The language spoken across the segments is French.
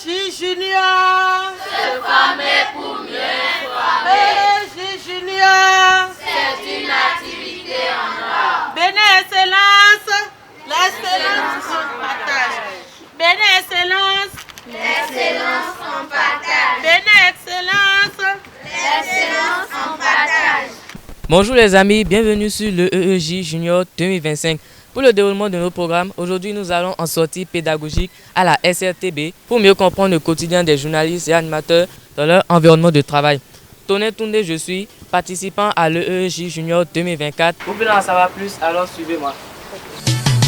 EEJ Junior. Se former pour mieux former. EEJ Junior. C'est une activité en or. Bénin Excellence. L'excellence on partage. Bénin Excellence. L'excellence en partage. Bénin Excellence. L'excellence en partage. Bonjour les amis, bienvenue sur le EEJ Junior 2025. Pour le déroulement de nos programmes, aujourd'hui nous allons en sortie pédagogique à la SRTB pour mieux comprendre le quotidien des journalistes et animateurs dans leur environnement de travail. Tonnet Toundé, je suis participant à l'EEJ Junior 2024. Pour voulez en savoir plus, alors suivez-moi.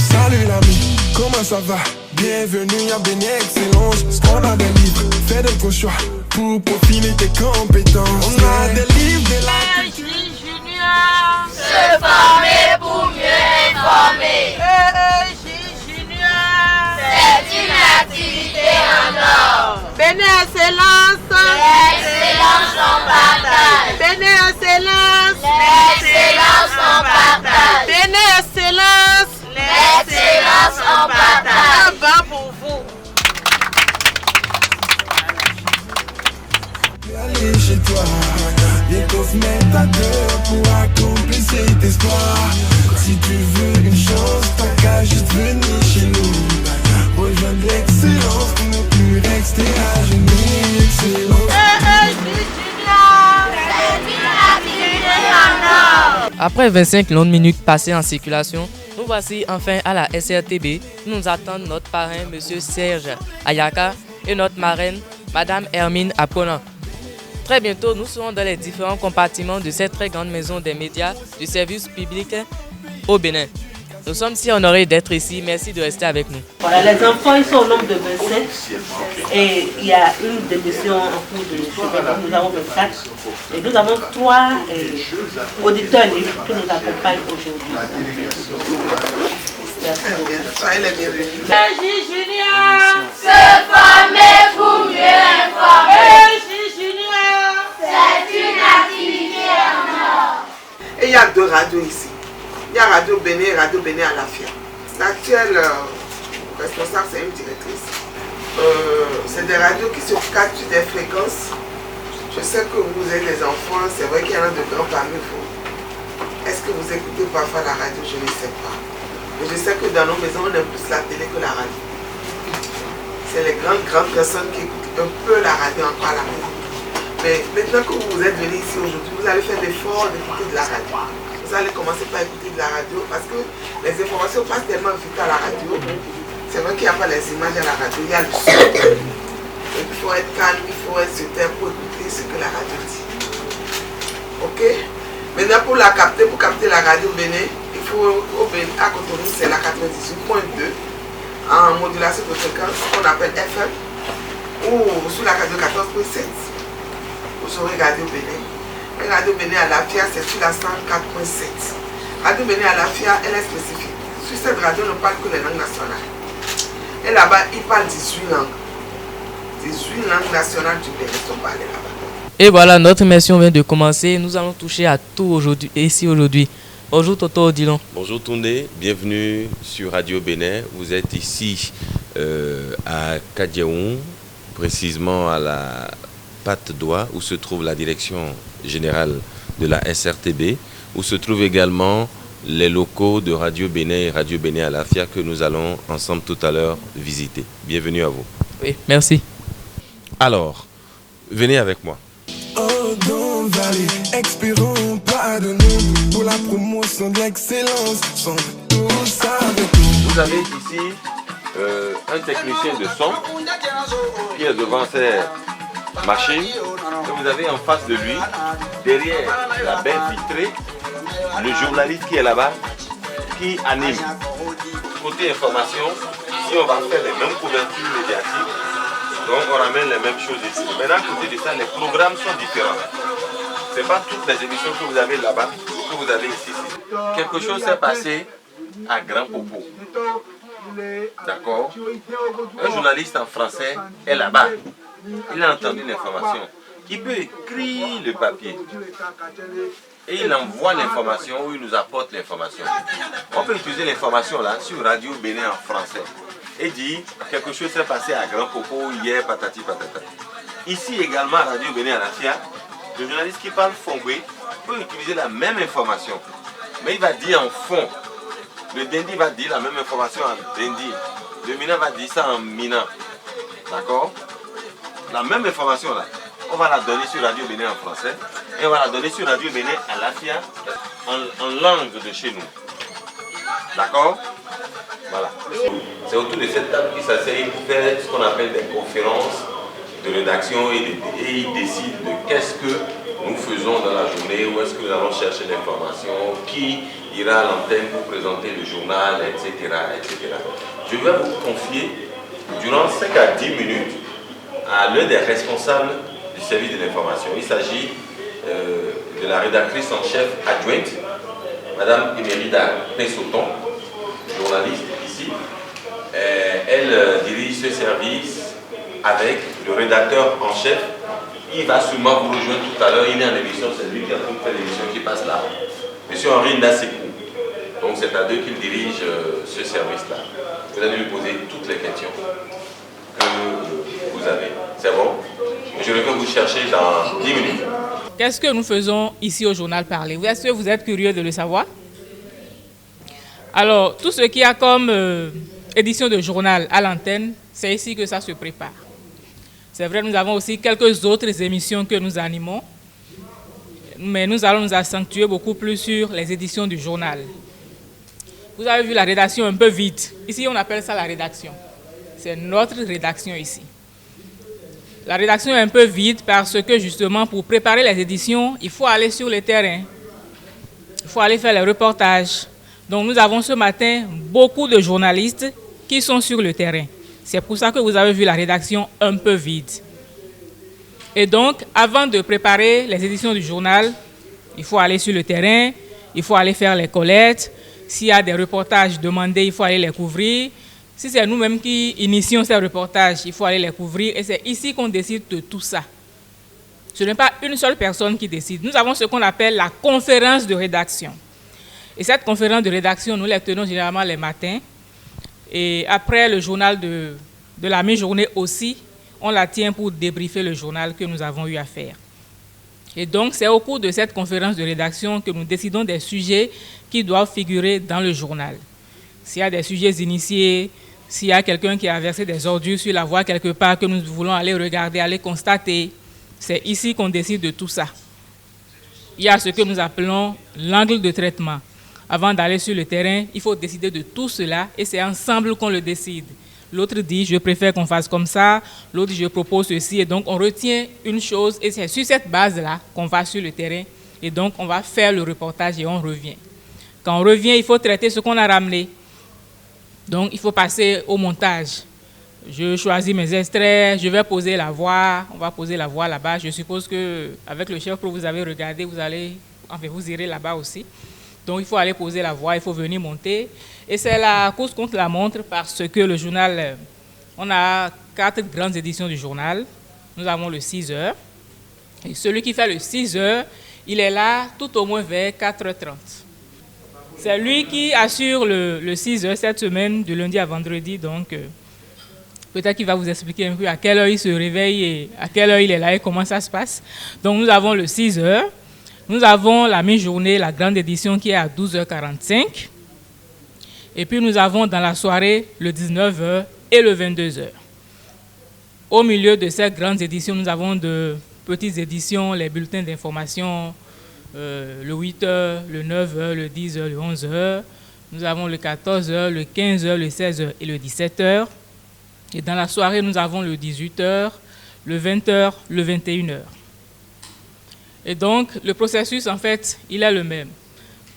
Salut l'ami, comment ça va? Bienvenue à Bénin Excellence. On a des livres, fais de gros choix pour peaufiner tes compétences. On a des livres de la EEJ Junior. Se former pour mieux informer. EEJ Junior. C'est une activité en or. Bénin Excellence. L'excellence en partage. Bénin Excellence. L'excellence en partage. Bénin Excellence. L'excellence en partage. Un vent pour vous. aller chez toi. Bientôt se mettre à deux pour accomplir cet espoir. Si tu veux une chance, t'as qu'à juste venir chez nous. Rejoindre l'excellence pour ne plus rester à genoux. Excellence. EEJ Junior. C'est une activité en or. Après 25 longues minutes passées en circulation, nous voici enfin à la SRTB. Nous attendons notre parrain, M. Serge Ayaka, et notre marraine, Mme Hermine Apollon. Très bientôt, nous serons dans les différents compartiments de cette très grande maison des médias du service public au Bénin. Nous sommes si honorés d'être ici. Merci de rester avec nous. Voilà, les enfants, ils sont au nombre de 25 et il y a une démission en cours de chemin. Nous avons 24 et nous avons 3 auditeurs libres qui nous accompagnent aujourd'hui. Merci beaucoup. Soyez les bienvenus. EEJ Junior. Se former pour mieux informer. EEJ Junior. C'est une activité en or. Et il y a 2 radios ici. Il y a Radio Bénin et Radio Bénin à la FIA. L'actuelle responsable, c'est une directrice. C'est des radios qui se captent des fréquences. Je sais que vous êtes des enfants, c'est vrai qu'il y en a de grands parmi vous. Est-ce que vous écoutez parfois la radio? Je ne sais pas. Mais je sais que dans nos maisons, on aime plus la télé que la radio. C'est les grandes personnes qui écoutent un peu la radio encore à la maison. Mais maintenant que vous êtes venus ici aujourd'hui, vous allez faire l'effort d'écouter de la radio. Vous allez commencer par écouter de la radio parce que les informations passent tellement vite à la radio. C'est vrai qu'il n'y a pas les images à la radio, il y a le son. Donc il faut être calme, il faut être sur terre pour écouter ce que la radio dit. Ok? Maintenant pour la capter, pour capter la radio Bénin, il faut au Bénin, à Cotonou, c'est la 98.2 en modulation de fréquence qu'on appelle FM ou sur la radio 14.7. Vous aurez Radio Bénin. Et Radio Bénin à la FIA, c'est sur la 104.7. Radio Bénin à la FIA, elle est spécifique. Sur cette radio, on ne parle que les langues nationales. Et là-bas, ils parlent 18 langues. 18 langues nationales du Bénin sont parlées là-bas. Et voilà, notre immersion vient de commencer. Nous allons toucher à tout aujourd'hui, ici aujourd'hui. Bonjour Toto Odilon. Bonjour Toundé, bienvenue sur Radio Bénin. Vous êtes ici à Kadiaoun, précisément à la Patte d'Oie, où se trouve la direction générale de la SRTB, où se trouvent également les locaux de Radio Bénin et Radio Bénin à la FIA que nous allons ensemble tout à l'heure visiter. Bienvenue à vous. Oui, merci. Alors, venez avec moi. Oh, dans Valley, expirons pas de nous pour la promotion de l'excellence. Sont tous avec nous. Vous avez ici un technicien de son qui est devant ses machines. Et vous avez en face de lui, derrière la baie vitrée, le journaliste qui est là-bas, qui anime. Côté information, si on va faire les mêmes couvertures médiatiques, donc on ramène les mêmes choses ici. Maintenant, à côté de ça, les programmes sont différents. Ce n'est pas toutes les émissions que vous avez là-bas, que vous avez ici. Quelque chose s'est passé à Grand Popo. D'accord? Un journaliste en français est là-bas. Il a entendu l'information. Il peut écrire le papier. Et il envoie l'information ou il nous apporte l'information. On peut utiliser l'information là sur Radio Bénin en français. et dit quelque chose s'est passé à Grand Popo hier, patati patata. Ici également à Radio Bénin Alafia, le journaliste qui parle fongoué peut utiliser la même information, mais il va dire en fond. Le Dendi va dire la même information en Dendi. Le Mina va dire ça en Mina. D'accord? La même information là, on va la donner sur Radio Bénin en français et on va la donner sur Radio Bénin Alafia en langue de chez nous. D'accord? Voilà. C'est autour de cette table qu'ils s'asseyent pour faire ce qu'on appelle des conférences de rédaction et ils décident de qu'est-ce que nous faisons dans la journée, où est-ce que nous allons chercher l'information, qui ira à l'antenne pour présenter le journal, etc., etc. Je vais vous confier durant 5 à 10 minutes à l'un des responsables du service de l'information. Il s'agit de la rédactrice en chef adjointe, Madame Emerida Pessoton, journaliste ici. Elle dirige ce service avec le rédacteur en chef. Il va sûrement vous rejoindre tout à l'heure. Il est en émission, c'est lui qui a tout fait l'émission qui passe là. Monsieur Henri Ndasekou. Donc c'est à deux qu'il dirige ce service-là. Vous allez lui poser toutes les questions que vous avez. C'est bon? Je vais vous chercher dans 10 minutes. Qu'est-ce que nous faisons ici au Journal Parler? Est-ce que vous êtes curieux de le savoir? Alors, tout ce qui a comme édition de journal à l'antenne, c'est ici que ça se prépare. C'est vrai, nous avons aussi quelques autres émissions que nous animons, mais nous allons nous accentuer beaucoup plus sur les éditions du journal. Vous avez vu la rédaction un peu vide. Ici, on appelle ça la rédaction. C'est notre rédaction ici. La rédaction est un peu vide parce que justement, pour préparer les éditions, il faut aller sur le terrain. Il faut aller faire les reportages. Donc nous avons ce matin beaucoup de journalistes qui sont sur le terrain. C'est pour ça que vous avez vu la rédaction un peu vide. Et donc, avant de préparer les éditions du journal, il faut aller sur le terrain, il faut aller faire les collectes. S'il y a des reportages demandés, il faut aller les couvrir. Si c'est nous-mêmes qui initions ces reportages, il faut aller les couvrir. Et c'est ici qu'on décide de tout ça. Ce n'est pas une seule personne qui décide. Nous avons ce qu'on appelle la conférence de rédaction. Et cette conférence de rédaction, nous la tenons généralement les matins. Et après le journal de la mi-journée aussi, on la tient pour débriefer le journal que nous avons eu à faire. Et donc, c'est au cours de cette conférence de rédaction que nous décidons des sujets qui doivent figurer dans le journal. S'il y a des sujets initiés, s'il y a quelqu'un qui a versé des ordures sur la voie quelque part que nous voulons aller regarder, aller constater, c'est ici qu'on décide de tout ça. Il y a ce que nous appelons l'angle de traitement. Avant d'aller sur le terrain, il faut décider de tout cela et c'est ensemble qu'on le décide. L'autre dit, je préfère qu'on fasse comme ça. L'autre dit, je propose ceci. Et donc, on retient une chose et c'est sur cette base-là qu'on va sur le terrain. Et donc, on va faire le reportage et on revient. Quand on revient, il faut traiter ce qu'on a ramené. Donc, il faut passer au montage. Je choisis mes extraits, je vais poser la voix. On va poser la voix là-bas. Je suppose qu'avec le chef que vous avez regardé, vous irez là-bas aussi. Donc, il faut aller poser la voix, il faut venir monter. Et c'est la course contre la montre parce que le journal, on a 4 grandes éditions du journal. Nous avons le 6 heures. Et celui qui fait le 6 heures, il est là tout au moins vers 4h30. C'est lui qui assure le 6 heures cette semaine, du lundi à vendredi. Donc, peut-être qu'il va vous expliquer un peu à quelle heure il se réveille et à quelle heure il est là et comment ça se passe. Donc, nous avons le 6 heures. Nous avons la mi-journée, la grande édition qui est à 12h45. Et puis nous avons dans la soirée le 19h et le 22h. Au milieu de ces grandes éditions, nous avons de petites éditions, les bulletins d'information, le 8h, le 9h, le 10h, le 11h. Nous avons le 14h, le 15h, le 16h et le 17h. Et dans la soirée, nous avons le 18h, le 20h, le 21h. Et donc, le processus, en fait, il est le même.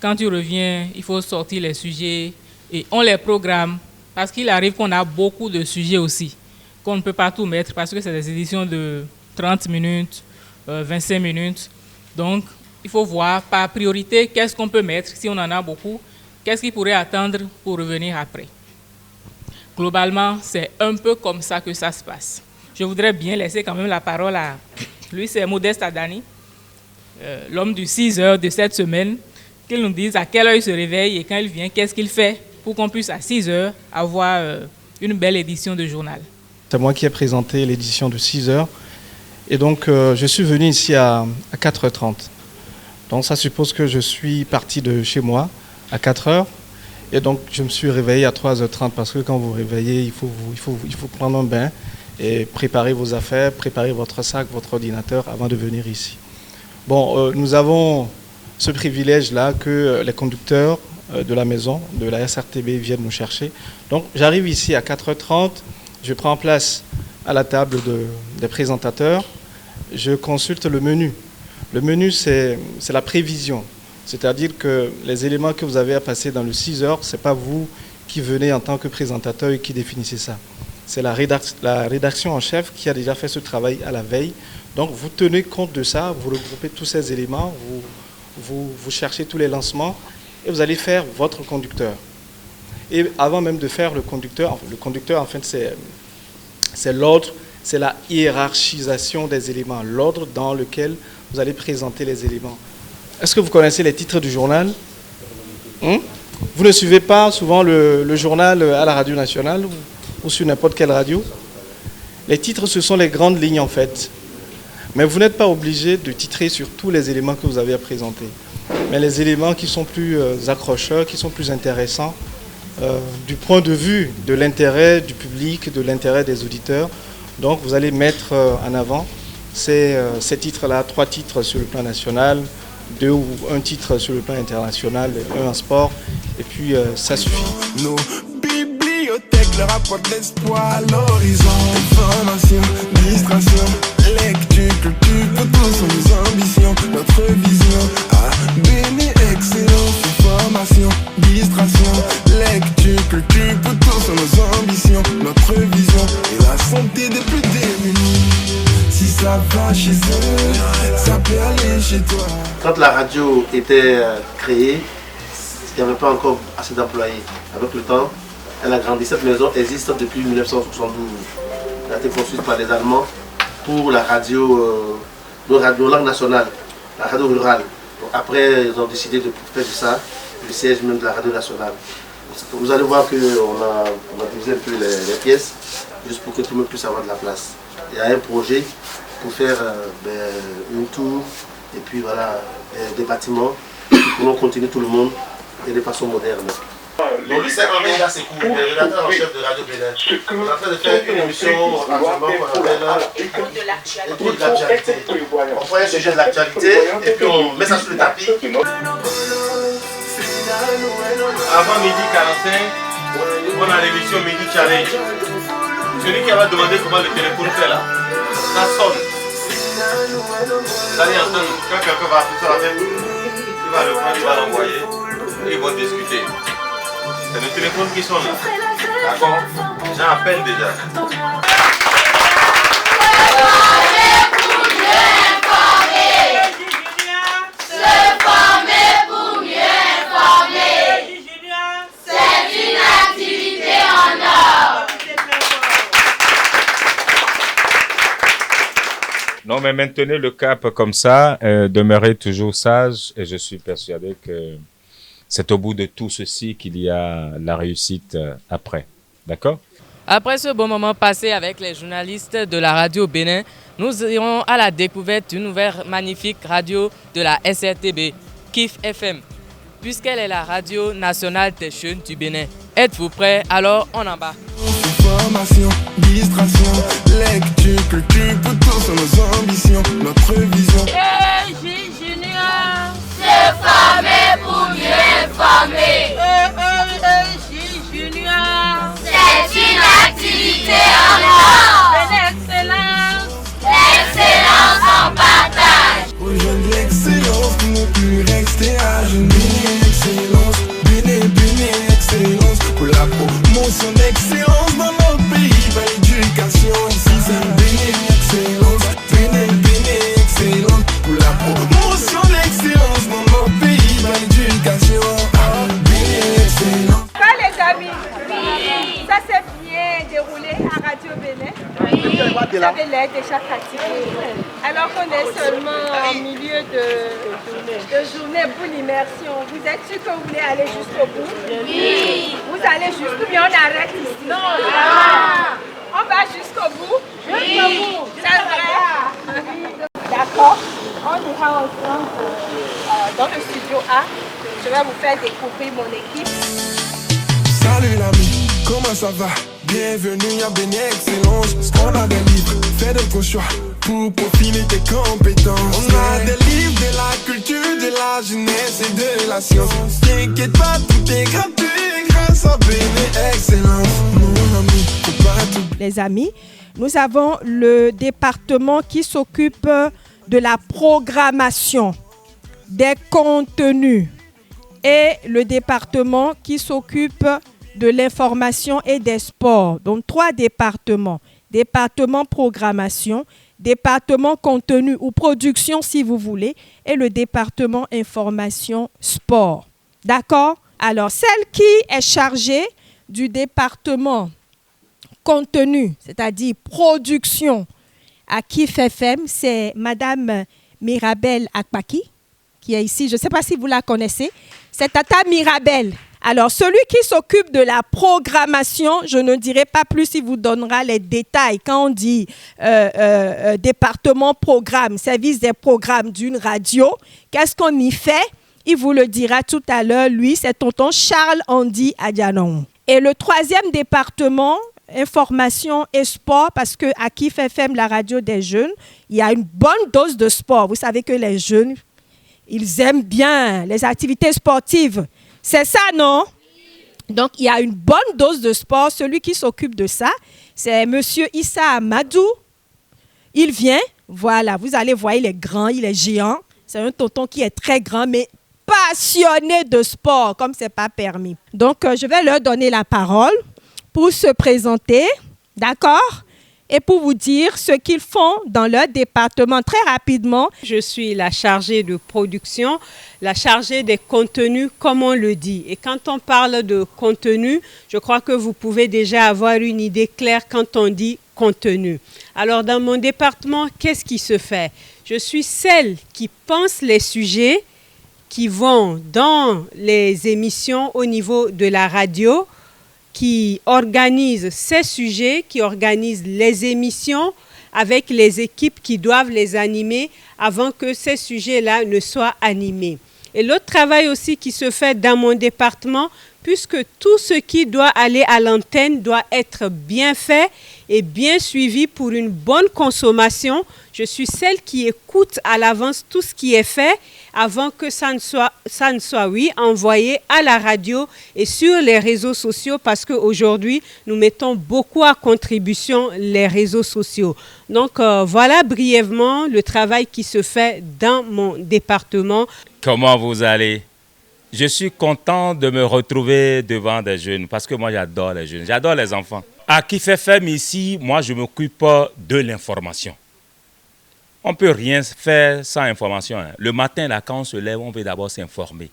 Quand tu reviens, il faut sortir les sujets et on les programme parce qu'il arrive qu'on a beaucoup de sujets aussi, qu'on ne peut pas tout mettre parce que c'est des éditions de 30 minutes, 25 minutes. Donc, il faut voir par priorité qu'est-ce qu'on peut mettre si on en a beaucoup, qu'est-ce qui pourrait attendre pour revenir après. Globalement, c'est un peu comme ça que ça se passe. Je voudrais bien laisser quand même la parole à lui, c'est Modeste Adani. L'homme du 6 heures de cette semaine, qu'il nous dise à quelle heure il se réveille et quand il vient, qu'est-ce qu'il fait pour qu'on puisse à 6 heures avoir une belle édition de journal. C'est moi qui ai présenté l'édition de 6 heures. Et donc, je suis venu ici à 4h30. Donc, ça suppose que je suis parti de chez moi à 4h. Et donc, je me suis réveillé à 3h30 parce que quand vous vous réveillez, il faut prendre un bain et préparer vos affaires, préparer votre sac, votre ordinateur avant de venir ici. Bon, nous avons ce privilège-là que les conducteurs de la maison, de la SRTB, viennent nous chercher. Donc, j'arrive ici à 4h30, je prends place à la table des présentateurs, je consulte le menu. Le menu, c'est la prévision. C'est-à-dire que les éléments que vous avez à passer dans le 6 heures, ce n'est pas vous qui venez en tant que présentateur et qui définissez ça. C'est la rédaction en chef qui a déjà fait ce travail à la veille. Donc, vous tenez compte de ça, vous regroupez tous ces éléments, vous cherchez tous les lancements et vous allez faire votre conducteur. Et avant même de faire le conducteur, en fait, c'est l'ordre, c'est la hiérarchisation des éléments, l'ordre dans lequel vous allez présenter les éléments. Est-ce que vous connaissez les titres du journal? Vous ne suivez pas souvent le journal à la radio nationale ou sur n'importe quelle radio? Les titres, ce sont les grandes lignes en fait. Mais vous n'êtes pas obligé de titrer sur tous les éléments que vous avez à présenter. Mais les éléments qui sont plus accrocheurs, qui sont plus intéressants, du point de vue de l'intérêt du public, de l'intérêt des auditeurs. Donc vous allez mettre en avant ces titres-là, 3 titres sur le plan national, 2 ou 1 titre sur le plan international, 1 en sport, et puis ça suffit. Nos bibliothèques leur apportent l'espoir à l'horizon. Information, distraction, lecture, culture, pour tous sont nos ambitions. Notre vision à béni, excellence, information, distraction, lecture, culture, pour tous sont nos ambitions. Notre vision et la santé des plus démunis. Si ça va chez eux, ça peut aller chez toi. Quand la radio était créée, il n'y avait pas encore assez d'employés. Avec le temps, elle a grandi. Cette maison existe depuis 1972. Elle a été construite par les Allemands pour la radio, langue nationale, la radio rurale. Donc après, ils ont décidé de faire ça, le siège même de la radio nationale. Vous allez voir qu'on a divisé un peu les pièces, juste pour que tout le monde puisse avoir de la place. Il y a un projet pour faire une tour et puis voilà, des bâtiments pour nous continuer tout le monde et de façon moderne. Donc lui c'est Henri Gassekou, le rédacteur en chef de Radio Bénin. On est en train de faire une émission actuellement qu'on appelle Écoute de l'actualité. On prend un sujet de l'actualité et puis on met ça sur le tapis. Avant midi 45, on a l'émission Midi Challenge. Celui qui va demander comment le téléphone fait là, ça sonne. Vous allez entendre, quand quelqu'un va appuyer sur la même, il va le prendre, il va l'envoyer et ils vont discuter. C'est le téléphone qui sonne là. D'accord? J'en appelle déjà. Non, mais maintenez le cap comme ça, demeurez toujours sage et je suis persuadé que c'est au bout de tout ceci qu'il y a la réussite après. D'accord? Après ce bon moment passé avec les journalistes de la radio Bénin, nous irons à la découverte d'une nouvelle magnifique radio de la SRTB, KIF FM, puisqu'elle est la radio nationale des jeunes du Bénin. Êtes-vous prêts? Alors on embarque. Information, distraction, lecture, culture, pour tous sont nos ambitions, notre vision. Hey, Junior, c'est former pour mieux informer. Junior, c'est une activité en or. l'excellence. L'excellence en partage. Rejoindre l'excellence pour ne plus rester à genoux. Excellence, béné, excellence, pour la promotion d'excellence dans notre pays. Par l'éducation, ici c'est béné, excellence, pour la promotion d'excellence dans notre pays. Par l'éducation, béné, excellence. Les amis, ça s'est bien déroulé à Radio Bénin. Vous avez l'air déjà fatigué. Alors qu'on est seulement en milieu de journée pour l'immersion. Vous êtes sûr que vous voulez aller jusqu'au bout? Oui. Vous aller jusqu'où, bien on arrête ici. Non, on va jusqu'au bout. Jusqu'au bout. C'est vrai. D'accord. On ira ensemble dans le studio A. Je vais vous faire découvrir mon équipe. Salut l'ami, comment ça va? Bienvenue à Béni Excellence. On a des livres, fais de ton choix pour peaufiner tes compétences. On a des livres de la culture, de la jeunesse et de la science. T'inquiète pas, tout est gratuit grâce à Béni Excellence. Mon ami, faut pas tout. Les amis, nous avons le département qui s'occupe de la programmation, des contenus, et le département qui s'occupe de l'information et des sports. Donc 3 départements. Département programmation, département contenu ou production si vous voulez, et le département information sport. D'accord? Alors celle qui est chargée du département contenu, c'est-à-dire production à KIF FM, c'est Madame Mirabel Akpaki, qui est ici. Je ne sais pas si vous la connaissez. C'est Tata Mirabel. Alors, celui qui s'occupe de la programmation, je ne dirai pas plus, il vous donnera les détails. Quand on dit département programme, service des programmes d'une radio, qu'est-ce qu'on y fait? Il vous le dira tout à l'heure. Lui, c'est tonton Charles Andy Adianon. Et le 3e département, information et sport, parce qu'à KIF FM, la radio des jeunes, il y a une bonne dose de sport. Vous savez que les jeunes, ils aiment bien les activités sportives. C'est ça, non? Donc, il y a une bonne dose de sport. Celui qui s'occupe de ça, c'est Monsieur Issa Amadou. Il vient, voilà, vous allez voir, il est grand, il est géant. C'est un tonton qui est très grand, mais passionné de sport, comme ce n'est pas permis. Donc, je vais leur donner la parole pour se présenter, d'accord? Et pour vous dire ce qu'ils font dans leur département très rapidement. Je suis la chargée de production, la chargée des contenus, comme on le dit. Et quand on parle de contenu, je crois que vous pouvez déjà avoir une idée claire quand on dit contenu. Alors, dans mon département, qu'est-ce qui se fait? Je suis celle qui pense les sujets qui vont dans les émissions au niveau de la radio, qui organise ces sujets, qui organise les émissions avec les équipes qui doivent les animer avant que ces sujets-là ne soient animés. Et l'autre travail aussi qui se fait dans mon département, puisque tout ce qui doit aller à l'antenne doit être bien fait et bien suivi pour une bonne consommation. Je suis celle qui écoute à l'avance tout ce qui est fait avant que ça ne soit envoyé à la radio et sur les réseaux sociaux, parce qu'aujourd'hui, nous mettons beaucoup à contribution les réseaux sociaux. Donc, voilà brièvement le travail qui se fait dans mon département. Comment vous allez? Je suis content de me retrouver devant des jeunes parce que moi, j'adore les jeunes, j'adore les enfants. À KIF FM ici, moi, je m'occupe de l'information. On ne peut rien faire sans information. Le matin, là, quand on se lève, on veut d'abord s'informer.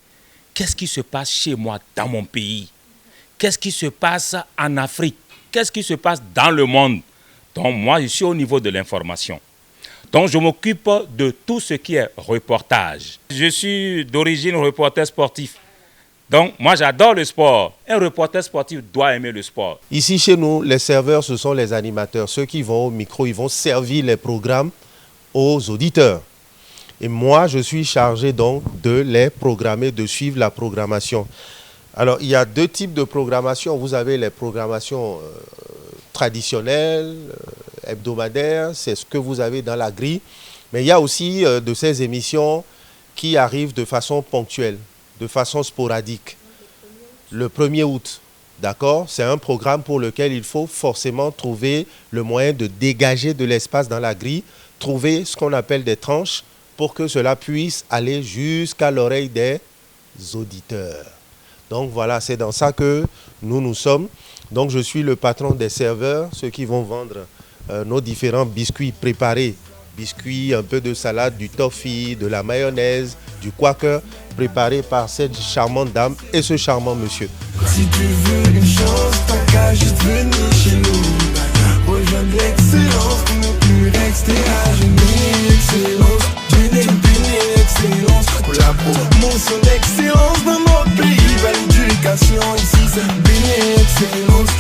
Qu'est-ce qui se passe chez moi, dans mon pays? Qu'est-ce qui se passe en Afrique? Qu'est-ce qui se passe dans le monde? Donc, moi, je suis au niveau de l'information. Donc, je m'occupe de tout ce qui est reportage. Je suis d'origine reporter sportif. Donc, moi, j'adore le sport. Un reporter sportif doit aimer le sport. Ici, chez nous, les serveurs, ce sont les animateurs. Ceux qui vont au micro, ils vont servir les programmes aux auditeurs. Et moi, je suis chargé donc de les programmer, de suivre la programmation. Alors, il y a 2 types de programmation. Vous avez les programmations traditionnelles, hebdomadaires, c'est ce que vous avez dans la grille. Mais il y a aussi de ces émissions qui arrivent de façon ponctuelle, de façon sporadique. Le 1er août, d'accord, c'est un programme pour lequel il faut forcément trouver le moyen de dégager de l'espace dans la grille, trouver ce qu'on appelle des tranches pour que cela puisse aller jusqu'à l'oreille des auditeurs. Donc voilà, c'est dans ça que nous sommes. Donc je suis le patron des serveurs, ceux qui vont vendre nos différents biscuits préparés. Biscuits, un peu de salade, du toffee, de la mayonnaise, du quaker, préparé par cette charmante dame et ce charmant monsieur. Si tu veux une chance, t'as qu'à juste venir chez nous. Rejoindre l'excellence pour ne plus rester à genoux. Excellence, excellence, pour la promotion d'excellence dans notre pays. Belle éducation ici, c'est béni excellence,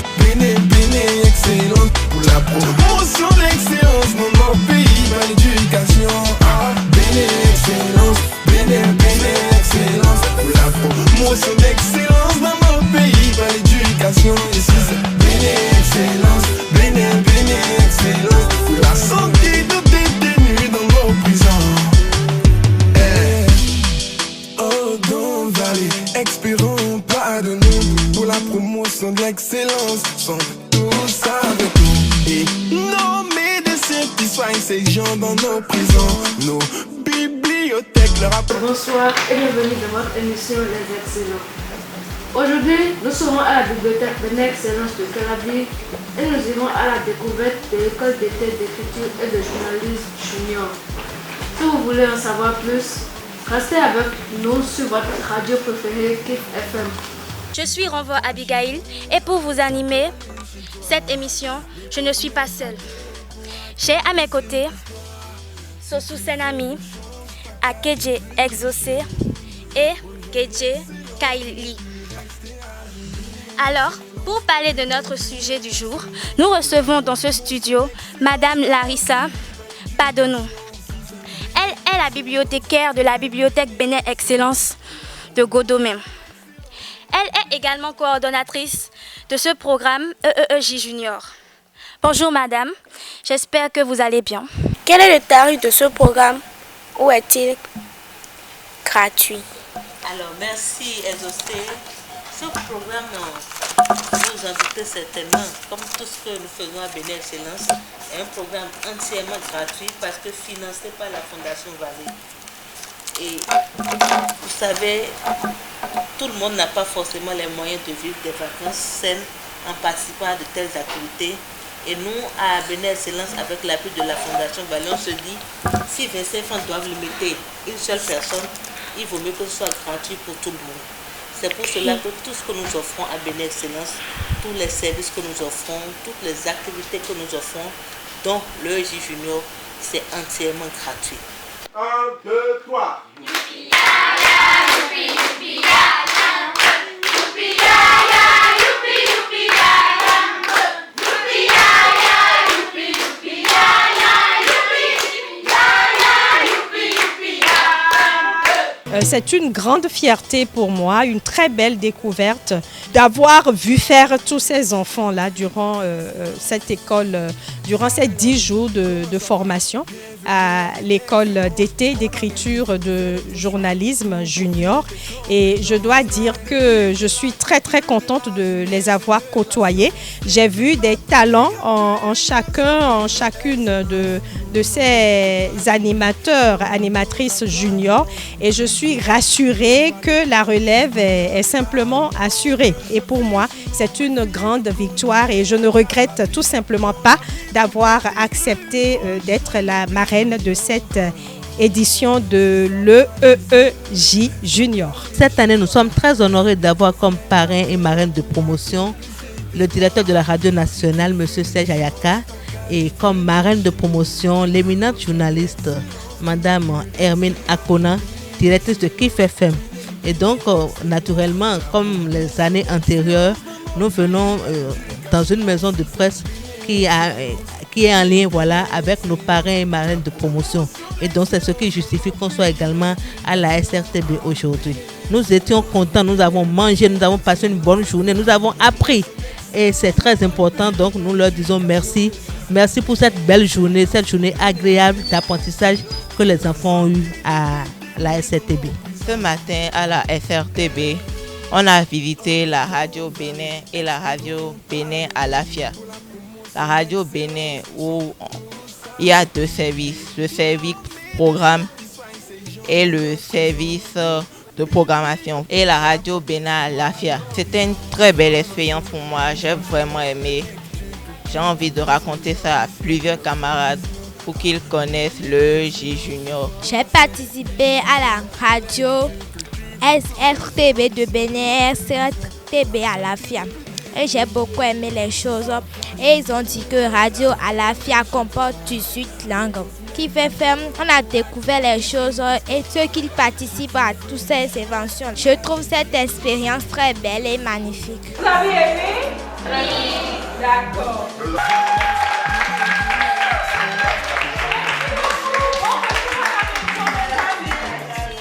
excellence. Pour la promotion d'excellence dans nos pays, dans l'éducation. Excellence, excellence. Pour la promotion d'excellence dans nos pays, dans l'éducation. Ici c'est excellence, excellence. Pour la santé de détenus dans nos prisons. Oh, Don Valley, expirons pas de nous. Pour la promotion de l'excellence, sont tous avec nous. Et nommer des satisfaits ces gens dans nos prisons, nos bibliothèques, leur rapport. Bonsoir et bienvenue dans votre émission Les Excellents. Aujourd'hui, nous serons à la bibliothèque Bénin Excellence de Calabi et nous irons à la découverte de l'école d'été d'écriture et de journalisme junior. Si vous voulez en savoir plus, restez avec nous sur votre radio préférée KIF FM. Je suis Renvo Abigail et pour vous animer cette émission, je ne suis pas seule. J'ai à mes côtés Sosou Senami, Akedje Exaucé et Kedje Kaili. Alors, pour parler de notre sujet du jour, nous recevons dans ce studio Madame Larissa Padonou. Elle est la bibliothécaire de la bibliothèque Bénin Excellence de Godomé. Elle est également coordonnatrice de ce programme EEJ Junior. Bonjour madame, j'espère que vous allez bien. Quel est le tarif de ce programme? Ou est-il gratuit? Alors merci Exaucé. Ce programme, vous invitez certainement, comme tout ce que nous faisons à Bénin Excellence, est un programme entièrement gratuit parce que financé par la Fondation Vallée. Et vous savez, tout le monde n'a pas forcément les moyens de vivre des vacances saines en participant à de telles activités. Et nous, à Bénin Excellence, avec l'appui de la Fondation Vallée, on se dit, si 25 francs doivent limiter une seule personne, il vaut mieux que ce soit gratuit pour tout le monde. C'est pour cela que tout ce que nous offrons à Bénin Excellence, tous les services que nous offrons, toutes les activités que nous offrons, dont le EJ Junior, c'est entièrement gratuit. 1, 2, 3. C'est une grande fierté pour moi, une très belle découverte d'avoir vu faire tous ces enfants-là durant cette école, durant ces 10 jours de formation à l'école d'été d'écriture de journalisme junior. Et je dois dire que je suis très très contente de les avoir côtoyés. J'ai vu des talents en chacune de ces animateurs, animatrices juniors, et je suis rassurée que la relève est simplement assurée. Et pour moi, c'est une grande victoire et je ne regrette tout simplement pas d'avoir accepté d'être la marraine de cette édition de l'EEJ Junior. Cette année, nous sommes très honorés d'avoir comme parrain et marraine de promotion le directeur de la radio nationale, M. Serge Ayaka, et comme marraine de promotion, l'éminente journaliste, Mme Hermine Akona, directrice de KIF FM. Et donc, naturellement, comme les années antérieures, nous venons dans une maison de presse qui est en lien avec nos parrains et marraines de promotion. Et donc, c'est ce qui justifie qu'on soit également à la SRTB aujourd'hui. Nous étions contents, nous avons mangé, nous avons passé une bonne journée, nous avons appris. Et c'est très important, donc nous leur disons merci. Merci pour cette belle journée, cette journée agréable d'apprentissage que les enfants ont eu à la SRTB. Ce matin, à la SRTB, on a visité la radio Bénin et la radio Bénin Alafia. La radio Bénin où il y a 2 services, le service programme et le service de programmation. Et la radio Bénin Alafia. C'était une très belle expérience pour moi, j'ai vraiment aimé. J'ai envie de raconter ça à plusieurs camarades pour qu'ils connaissent le J Junior. J'ai participé à la radio SRTB de Bénin, SRTB Alafia. Et j'ai beaucoup aimé les choses. Et ils ont dit que Radio Alafia comporte 18 langues, qui fait faire, on a découvert les choses et ceux qui participent à toutes ces inventions. Je trouve cette expérience très belle et magnifique. Vous avez aimé? Oui. D'accord.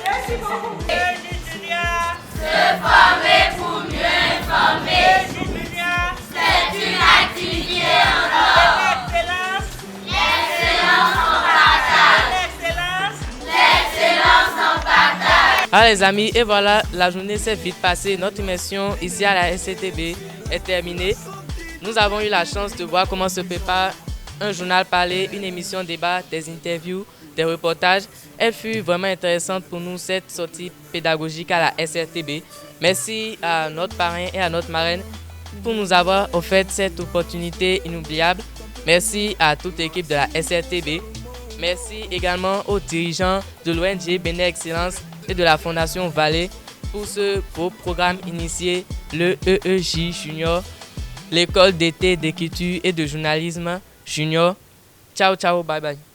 Merci beaucoup. Se former pour mieux informer. C'est une activité en or. L'excellence en partage. L'excellence en partage. Ah les amis, et voilà, la journée s'est vite passée. Notre immersion ici à la SCTB est terminée. Nous avons eu la chance de voir comment se prépare un journal parlé, une émission débat, des interviews, des reportages. Elle fut vraiment intéressante pour nous, cette sortie pédagogique à la SRTB. Merci à notre parrain et à notre marraine pour nous avoir offert cette opportunité inoubliable. Merci à toute l'équipe de la SRTB. Merci également aux dirigeants de l'ONG Bénin Excellence et de la Fondation Vallée pour ce beau programme initié, le EEJ Junior, l'école d'été d'écriture et de journalisme Junior. Ciao, ciao, bye bye.